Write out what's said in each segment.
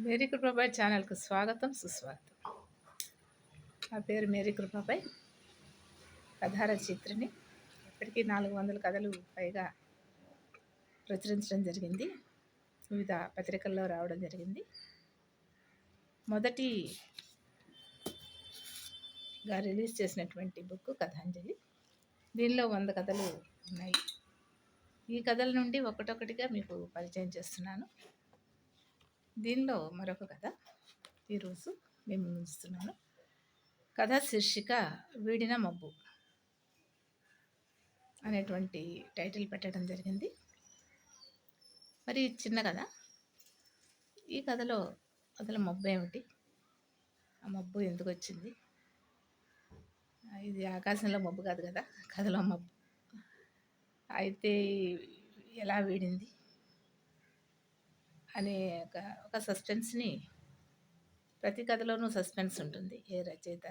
Mary Kripabai ఛానల్కు స్వాగతం సుస్వాగతం. నా పేరు మేరీ కృపాబాయ్, కథా రచయిత్రిని. ఇప్పటికీ 400 కథలు పైగా ప్రచురించడం జరిగింది, వివిధ పత్రికల్లో రావడం జరిగింది. మొదటిగా రిలీజ్ చేసినటువంటి బుక్ కథాంజలి. దీనిలో 100 కథలు ఉన్నాయి. ఈ కథల నుండి ఒక్కొక్కటిగా మీకు పరిచయం చేస్తున్నాను. దీనిలో మరొక కథ ఈరోజు మేము ఉంచుతున్నాను. కథ శీర్షిక వీడిన మబ్బు అనేటువంటి టైటిల్ పెట్టడం జరిగింది. మరి చిన్న కథ. ఈ కథలో అసలు మబ్బు ఏమిటి, ఆ మబ్బు ఎందుకు వచ్చింది, ఇది ఆకాశంలో మబ్బు కాదు కదా, కథలో మబ్బు అయితే ఎలా వీడింది అనే ఒక సస్పెన్స్ని, ప్రతి కథలోనూ సస్పెన్స్ ఉంటుంది, ఏ రచయిత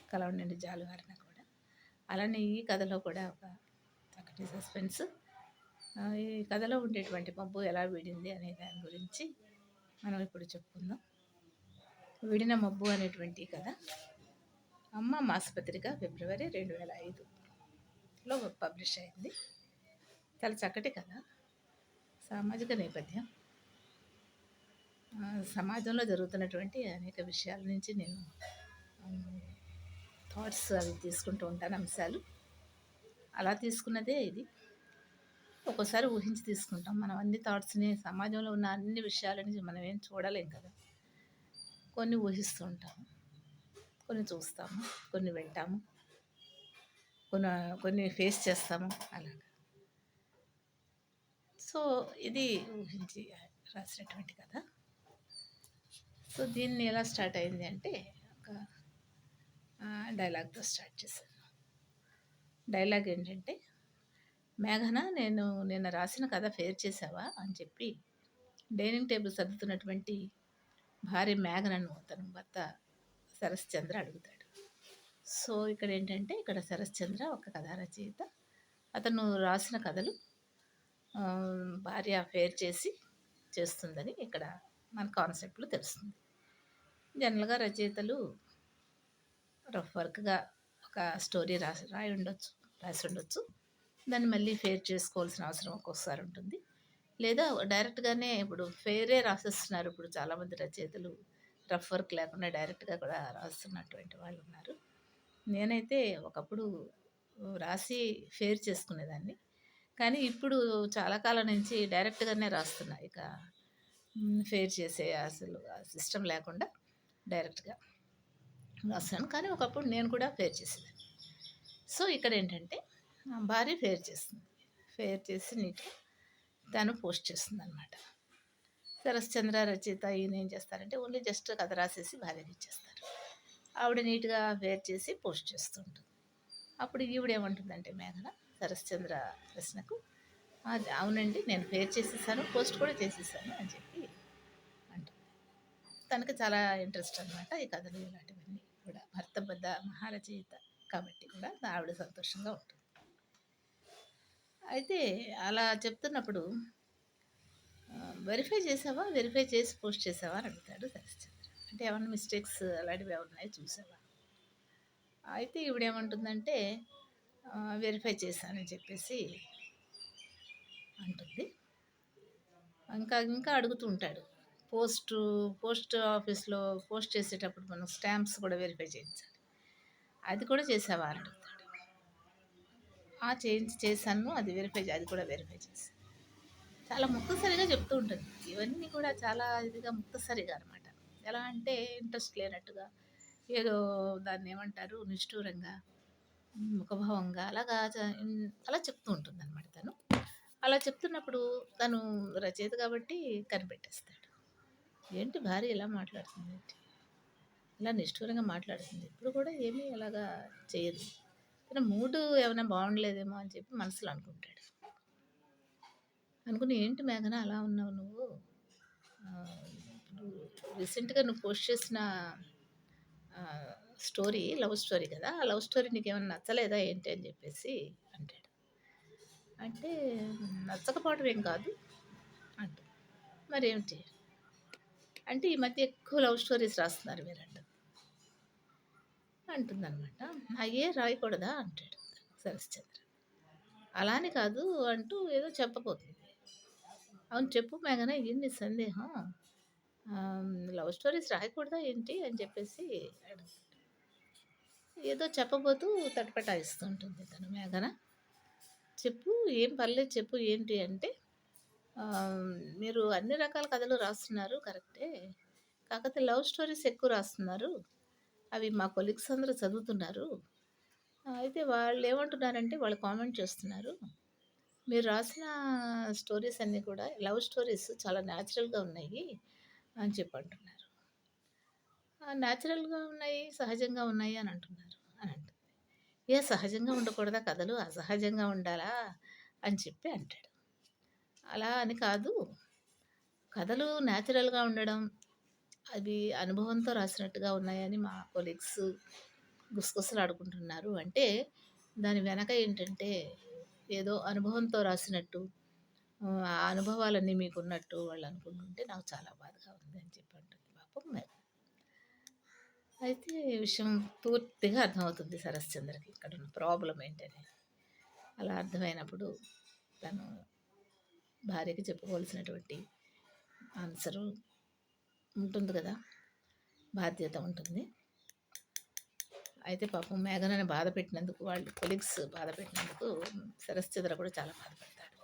కలం నుండి జాలువారినా కూడా. అలానే ఈ కథలో కూడా ఒక చక్కటి సస్పెన్స్. ఈ కథలో ఉండేటువంటి మబ్బు ఎలా వీడింది అనే దాని గురించి మనం ఇప్పుడు చెప్పుకుందాం. వీడిన మబ్బు అనేటువంటి కథ అమ్మ మాసపత్రిక ఫిబ్రవరి 2005లో పబ్లిష్ అయింది. చాలా చక్కటి కథ. సామాజిక నేపథ్యం, సమాజంలో జరుగుతున్నటువంటి అనేక విషయాల నుంచి నేను థాట్స్ అవి తీసుకుంటూ ఉంటాను, అంశాలు. అలా తీసుకున్నదే ఇది. ఒక్కోసారి ఊహించి తీసుకుంటాం. మనం అన్ని థాట్స్ని, సమాజంలో ఉన్న అన్ని విషయాలని మనం ఏం చూడలేం కదా. కొన్ని ఊహిస్తూ ఉంటాము, కొన్ని చూస్తాము, కొన్ని వింటాము, కొన్ని ఫేస్ చేస్తాము, అలాగా. సో ఇది ఊహించి రాసినటువంటి కథ. సో దీన్ని ఎలా స్టార్ట్ అయింది అంటే, ఒక డైలాగ్తో స్టార్ట్ చేశాను. డైలాగ్ ఏంటంటే, మేఘన, నేను నిన్న రాసిన కథ ఫేర్ చేసావా అని చెప్పి డైనింగ్ టేబుల్ సర్దుతున్నటువంటి భార్య మేఘనను తన భర్త శరశ్చంద్ర అడుగుతాడు. సో ఇక్కడ ఏంటంటే, ఇక్కడ శరశ్చంద్ర ఒక కథా రచయిత. అతను రాసిన కథలు భార్య ఫేర్ చేస్తుందని ఇక్కడ మన కాన్సెప్ట్లో తెలుస్తుంది. జనరల్గా రచయితలు రఫ్ వర్క్గా ఒక స్టోరీ రాసి ఉండొచ్చు. దాన్ని మళ్ళీ ఫేర్ చేసుకోవాల్సిన అవసరం ఒక్కొక్కసారి ఉంటుంది. లేదా డైరెక్ట్గానే ఇప్పుడు ఫేరే రాసేస్తున్నారు. ఇప్పుడు చాలామంది రచయితలు రఫ్ వర్క్ లేకుండా డైరెక్ట్గా కూడా రాస్తున్నటువంటి వాళ్ళు ఉన్నారు. నేనైతే ఒకప్పుడు రాసి ఫేర్ చేసుకునేదాన్ని, కానీ ఇప్పుడు చాలా కాలం నుంచి డైరెక్ట్గానే రాస్తున్నా. ఇక ఫేర్ చేసే అసలు సిస్టమ్ లేకుండా డైరెక్ట్గా రాస్తాను. కానీ ఒకప్పుడు నేను కూడా ఫేర్ చేసేదాన్ని. సో ఇక్కడ ఏంటంటే, భార్య ఫేర్ చేస్తుంది. ఫేర్ చేసి నీట్గా తను పోస్ట్ చేస్తుంది అనమాట. శరశ్చంద్ర రచయిత ఈయన ఏం చేస్తారంటే, ఓన్లీ జస్ట్ కథ రాసేసి భార్యకి ఇచ్చేస్తారు. ఆవిడ నీట్గా ఫేర్ చేసి పోస్ట్ చేస్తుంటుంది. అప్పుడు ఈవిడ ఏమంటుందంటే, మేఘన శరశ్చంద్ర ప్రశ్నకు, అవునండి, నేను ఫేర్ చేసేసాను, పోస్ట్ కూడా చేసేసాను అని చెప్పి అంటుంది. తనకు చాలా ఇంట్రెస్ట్ అనమాట ఈ కథలు ఇలాంటివన్నీ కూడా. భర్త పెద్ద మహారచయిత కాబట్టి కూడా ఆవిడ సంతోషంగా ఉంటుంది. అయితే అలా చెప్తున్నప్పుడు, వెరిఫై చేసి పోస్ట్ చేసావా అని అడుగుతాడు శరశ్చంద్ర. అంటే ఏమన్నా మిస్టేక్స్ అలాంటివి ఏమన్నాయో చూసావా. అయితే ఈవిడేమంటుందంటే, వెరిఫై చేశానని చెప్పేసి అంటుంది. ఇంకా అడుగుతూ ఉంటాడు. పోస్ట్ ఆఫీస్లో పోస్ట్ చేసేటప్పుడు మనం స్టాంప్స్ కూడా వెరిఫై చేయించాలి, అది కూడా చేసావా అని అడుగుతాడు. చేశాను, అది కూడా వెరిఫై చేశాను. చాలా ముక్తసరిగా చెప్తూ ఉంటుంది. ఇవన్నీ కూడా చాలా ఇదిగా ముక్తసరిగా అనమాట. ఎలా అంటే ఇంట్రెస్ట్ లేనట్టుగా, ఏదో దాన్ని ఏమంటారు, నిష్ఠూరంగా, ముఖభావంగా అలా చెప్తూ ఉంటుంది అనమాట తను. అలా చెప్తున్నప్పుడు తను రచయిత కాబట్టి కనిపెట్టేస్తాడు. ఏంటి భార్య ఇలా మాట్లాడుతుంది, ఏంటి ఇలా నిష్ఠూరంగా మాట్లాడుతుంది, ఇప్పుడు కూడా ఏమీ అలాగా చేయదు, తన మూడు ఏమైనా బాగుండలేదేమో అని చెప్పి మనసులో అనుకుంటాడు. అనుకుని, ఏంటి మేఘన అలా ఉన్నావు నువ్వు, రీసెంట్గా నువ్వు పోస్ట్ చేసిన స్టోరీ లవ్ స్టోరీ కదా, ఆ లవ్ స్టోరీ నీకేమైనా నచ్చలేదా ఏంటి అని చెప్పేసి అంటాడు. అంటే నచ్చకపోవడం ఏం కాదు అంట. మరేమిటి అంటే ఈ మధ్య ఎక్కువ లవ్ స్టోరీస్ రాస్తున్నారు అంటుందనమాట. అయ్యే రాయకూడదా అంటాడు శరశ్చంద్ర. అలా అని కాదు అంటూ ఏదో చెప్పబోతుంది. అవును చెప్పు మేఘన ఏంటి సందేహం? లవ్ స్టోరీస్ రాయకూడదా ఏంటి అని చెప్పేసి అడుగుతాడు. ఏదో చెప్పబోతూ తటపటాయిస్తూ ఉంటుంది తను మేఘన. చెప్పు ఏం పర్లేదు చెప్పు ఏంటి అంటే, మీరు అన్ని రకాల కథలు రాస్తున్నారు కరెక్టే. కాకపోతే లవ్ స్టోరీస్ ఎక్కువ రాస్తున్నారు. అవి మా కొలీగ్స్ అందరూ చదువుతున్నారు. అయితే వాళ్ళేమంటున్నారంటే వాళ్ళు కామెంట్ చేస్తున్నారు. మీరు రాసిన స్టోరీస్ అన్నీ కూడా లవ్ స్టోరీస్ చాలా న్యాచురల్‌గా ఉన్నాయి అని చెప్పి అంటున్నారు. న్యాచురల్‌గా ఉన్నాయి, సహజంగా ఉన్నాయి అని అంటున్నారు అని అంటుంది. ఏ సహజంగా ఉండకూడదా కథలు? అసహజంగా ఉండాలా? అని చెప్పి అంటాడు. అలా అని కాదు. కథలు న్యాచురల్‌గా ఉండడం, అవి అనుభవంతో రాసినట్టుగా ఉన్నాయని మా కొలీగ్స్ గుసగుసలాడుకుంటున్నారు. అంటే దాని వెనక ఏంటంటే ఏదో అనుభవంతో రాసినట్టు, ఆ అనుభవాలన్నీ మీకున్నట్టు వాళ్ళు అనుకుంటుంటే నాకు చాలా బాధగా ఉంది అని చెప్పి అంటుంది పాపం మేఘ. అయితే ఈ విషయం పూర్తిగా అర్థమవుతుంది శరశ్చంద్రకి ఇక్కడున్న ప్రాబ్లమ్ ఏంటని. అలా అర్థమైనప్పుడు తను భార్యకి చెప్పుకోవాల్సినటువంటి ఆన్సరు ఉంటుంది కదా! బాధ్యత ఉంటుంది. అయితే పాపం మేఘనని బాధ పెట్టినందుకు, వాళ్ళు కొలీగ్స్ బాధ పెట్టినందుకు శరశ్చంద్ర కూడా చాలా బాధపడతాడు.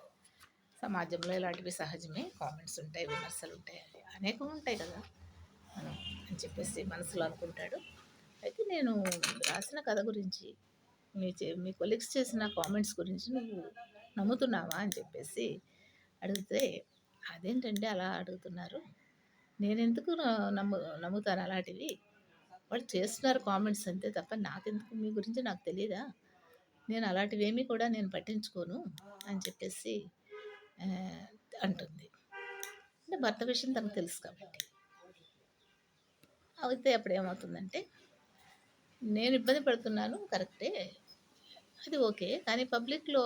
సమాజంలో ఇలాంటివి సహజమే. కామెంట్స్ ఉంటాయి, విమర్శలు ఉంటాయి, అనేకం ఉంటాయి కదా! మనం అని చెప్పేసి మనసులో అనుకుంటాడు. అయితే నేను రాసిన కథ గురించి మీ కొలీగ్స్ చేసిన కామెంట్స్ గురించి నువ్వు నమ్ముతున్నావా అని చెప్పేసి అడిగితే, అదేంటండి అలా అడుగుతున్నారు? నేనెందుకు నమ్ముతాను అలాంటివి? వాళ్ళు చేస్తున్నారు కామెంట్స్ అంతే తప్ప నాకెందుకు మీ గురించి నాకు తెలీదా? నేను అలాంటివేమీ కూడా నేను పట్టించుకోను అని చెప్పేసి ఆహ్, అంటుంది. అంటే భర్త విషయం తనకు తెలుసు కాబట్టి. అయితే అప్పుడేమవుతుందంటే, నేను ఇబ్బంది పడుతున్నాను కరెక్టే. అది ఓకే. కానీ పబ్లిక్‌లో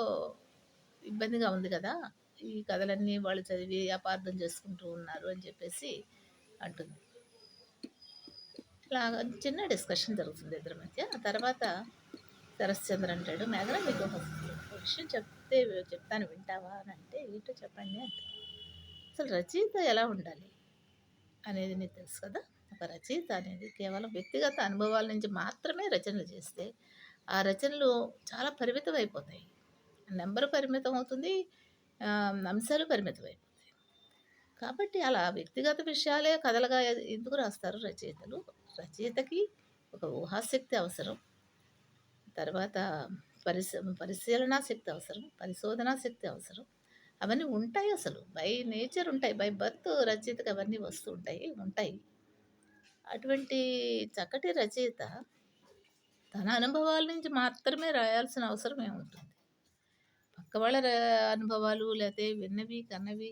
ఇబ్బందిగా ఉంది గదా! ఈ కథలన్నీ వాళ్ళు చదివి అపార్థం చేసుకుంటూ ఉన్నారు అని చెప్పేసి అంటుంది. ఇలాగ చిన్న డిస్కషన్ జరుగుతుంది ఇద్దరి మధ్య. ఆ తర్వాత శరశ్చంద్ర అంటాడు, "మేఘన నీకు ఒక విషయం చెప్తాను వింటావా?" అని అంటే, "ఏంటో చెప్పండి" అంటాడు. అసలు రచయిత ఎలా ఉండాలి అనేది నీకు తెలుసు కదా! ఒక రచయిత అనేది కేవలం వ్యక్తిగత అనుభవాల నుంచి మాత్రమే రచనలు చేస్తే, ఆ రచనలు చాలా పరిమితం అయిపోతాయి. నంబరు పరిమితం అవుతుంది. అంశాలు పరిమితమైపోతాయి. కాబట్టి అలా వ్యక్తిగత విషయాలే కథలుగా ఎందుకు రాస్తారు రచయితలు? రచయితకి ఒక ఊహాశక్తి అవసరం. తర్వాత పరిశీలనా శక్తి అవసరం. పరిశోధనా శక్తి అవసరం. అవన్నీ ఉంటాయి అసలు. బై నేచర్ ఉంటాయి. బై బర్త్ రచయితకి అవన్నీ వస్తూ ఉంటాయి. అటువంటి చక్కటి రచయిత తన అనుభవాల నుంచి మాత్రమే రాయాల్సిన అవసరం ఏముంటుంది? పక్క వాళ్ళ అనుభవాలు లేతే విన్నవి, కన్నవి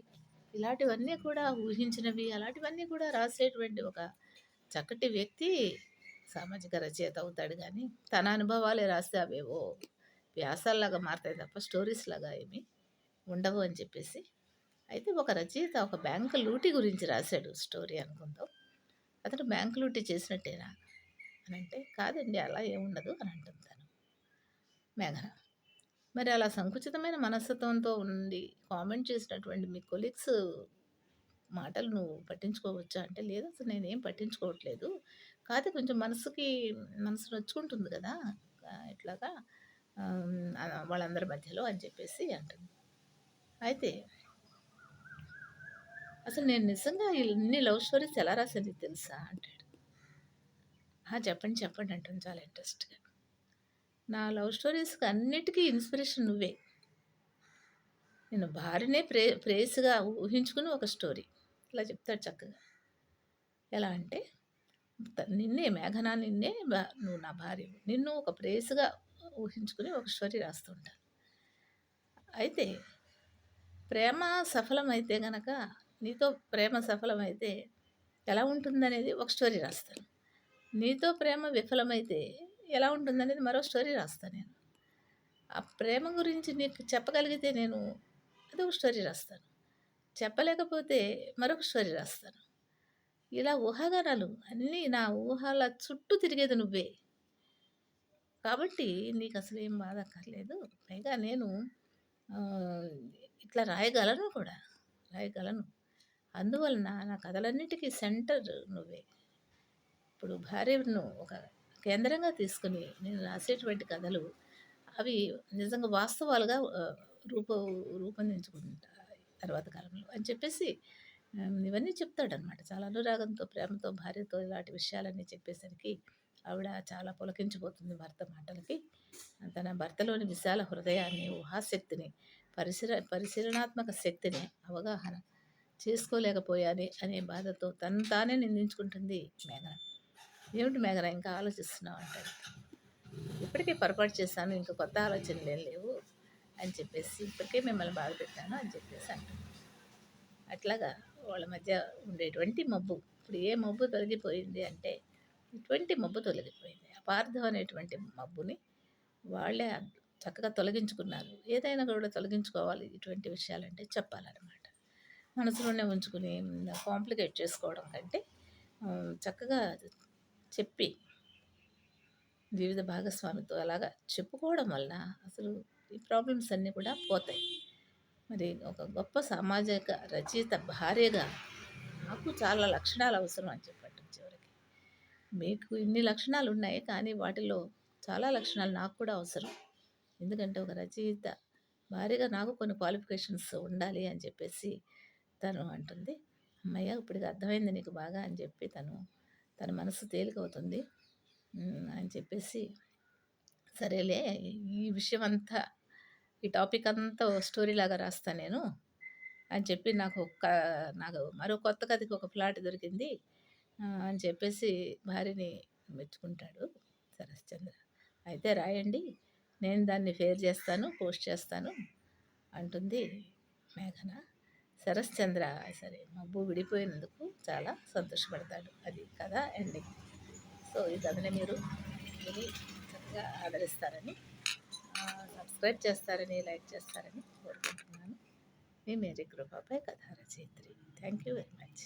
ఇలాంటివన్నీ కూడా ఊహించినవి అలాంటివన్నీ కూడా రాసేటువంటి ఒక చక్కటి వ్యక్తి సామాజిక రచయిత అవుతాడు గానీ, తన అనుభవాలే రాస్తే అవేవో వ్యాసాల్లాగా మారతాయి తప్ప స్టోరీస్‌లాగా ఏమి ఉండవు అని చెప్పేసి. అయితే ఒక రచయిత ఒక బ్యాంక్ లూటీ గురించి రాసాడు స్టోరీ అనుకుందాం. అతను బ్యాంక్ లూటీ చేసినట్టేనా? అనంటే, కాదండి అలా ఏముండదు అని అంటుంది తను మేఘన. మరి అలా సంకుచితమైన మనస్తత్వంతో ఉండి కామెంట్ చేసినటువంటి మీ కొలీగ్స్ మాటలు నువ్వు పట్టించుకోవచ్చా? అంటే, లేదసలు నేనేం పట్టించుకోవట్లేదు. కాతే కొంచెం మనసు నొచ్చుకుంటుంది గదా! ఇట్లాగా వాళ్ళందరి మధ్యలో అని చెప్పేసి అంటుంది. అయితే, అసలు నేను నిజంగా ఇన్ని లవ్ స్టోరీస్ ఎలా రాసానో నీకు తెలుసా? అంటాడు. చెప్పండి అంటుంది చాలా ఇంట్రెస్ట్‌గా. నా లవ్ స్టోరీస్‌కి అన్నిటికి ఇన్‌స్పిరేషన్ నువ్వే. నేను భార్యనే ప్రేయసిగా ఊహించుకుని ఒక స్టోరీ. ఇలా చెప్తాడు చక్కగా. ఎలా అంటే నిన్నే మేఘన నిన్నే నువ్వు నా భార్యవు. నిన్ను ఒక ప్రేయసిగా ఊహించుకుని ఒక స్టోరీ రాస్తూ ఉంటాను. అయితే ప్రేమ సఫలమైతే గనక నీతో ప్రేమ సఫలమైతే ఎలా ఉంటుందనేది ఒక స్టోరీ రాస్తాను. నీతో ప్రేమ విఫలమైతే ఎలా ఉంటుందనేది మరో స్టోరీ రాస్తా నేను. ఆ ప్రేమ గురించి నీకు చెప్పగలిగితే నేను అదొక స్టోరీ రాస్తాను. చెప్పలేకపోతే మరొక స్టోరీ రాస్తాను. ఇలా ఊహాగానాలు అన్నీ నా ఊహల చుట్టూ తిరిగేది నువ్వే. కాబట్టి నీకసలేం బాధక్కర్లేదు. పైగా నేను ఆహ్, ఇట్లా రాయగలను కూడా. రాయగలను. అందువలన నా కథలన్నిటికీ సెంటర్ నువ్వే. ఇప్పుడు భార్యను ఒక కేంద్రంగా తీసుకొని నేను రాసేటువంటి కథలు అవి నిజంగా వాస్తవాలుగా రూప రూపొందించుకుంటాయి తర్వాత కాలంలో అని చెప్పేసి ఇవన్నీ చెప్తాడనమాట. చాలా అనురాగంతో, ప్రేమతో భార్యతో ఇలాంటి విషయాలన్నీ చెప్పేసరికి ఆవిడ చాలా పులకించిపోతుంది భర్త మాటలకి. తన భర్తలోని విశాల హృదయాన్ని, ఊహాశక్తిని, పరిశీలనాత్మక శక్తిని అవగాహన చేసుకోలేకపోయానే అనే బాధతో తనను తానే నిందించుకుంటుంది మేఘన. ఏమిటి మేఘన ఇంకా ఆలోచిస్తున్నావు అంటాడు. ఇప్పటికే పొరపాటు చేశాను. ఇంక కొత్త ఆలోచనలేం లేవు అని చెప్పేసి, ఇప్పటికే మిమ్మల్ని బాధపెట్టాను అని చెప్పేసి అంటుంది. అట్లాగా వాళ్ళ మధ్య ఉండేటువంటి మబ్బు. ఇప్పుడు ఏ మబ్బు తొలగిపోయింది అంటే, ఇటువంటి మబ్బు తొలగిపోయింది. అపార్థం అనేటువంటి మబ్బుని వాళ్ళే చక్కగా తొలగించుకున్నారు. ఏదైనా కూడా తొలగించుకోవాలి ఇటువంటి విషయాలంటే చెప్పాలనమాట. మనసులోనే ఉంచుకుని కాంప్లికేట్ చేసుకోవడం కంటే చక్కగా చెప్పి జీవిత భాగస్వామితో అలాగా చెప్పుకోవడం వలన అసలు ఈ ప్రాబ్లమ్స్ అన్నీ కూడా పోతాయి. మరి ఒక గొప్ప సామాజిక రచయిత భార్యగా నాకు చాలా లక్షణాలు అవసరం అని చెప్పటం చివరికి. మీకు ఇన్ని లక్షణాలు ఉన్నాయి కానీ వాటిలో చాలా లక్షణాలు నాకు కూడా అవసరం. ఎందుకంటే ఒక రచయిత భార్యగా నాకు కొన్ని క్వాలిఫికేషన్స్ ఉండాలి అని చెప్పేసి తను అంటుంది. అమ్మయ్య ఇప్పటికి అర్థమైంది నీకు బాగా అని చెప్పి తన మనసు తేలికవుతుంది అని చెప్పేసి సరేలే ఈ విషయం అంతా ఈ టాపిక్ అంతా స్టోరీ లాగా రాస్తా నేను అని చెప్పి నాకు మరో కొత్త కథకి ఒక ప్లాట్ దొరికింది అని చెప్పేసి భార్యని మెచ్చుకుంటాడు శరశ్చంద్ర. అయితే రాయండి, నేను దాన్ని ఫేర్ చేస్తాను, పోస్ట్ చేస్తాను అంటుంది మేఘన. శరశ్చంద్ర సరే మబ్బు విడిపోయినందుకు చాలా సంతోషపడతాడు. అది కదా ఎండింగ్. సో ఈ కథని మీరు విని చక్కగా ఆదరిస్తారని, సబ్స్క్రైబ్ చేస్తారని, లైక్ చేస్తారని కోరుకుంటున్నాను. మీ మేరీ కృపాపై కథా రచయిత్రి. Thank you very much.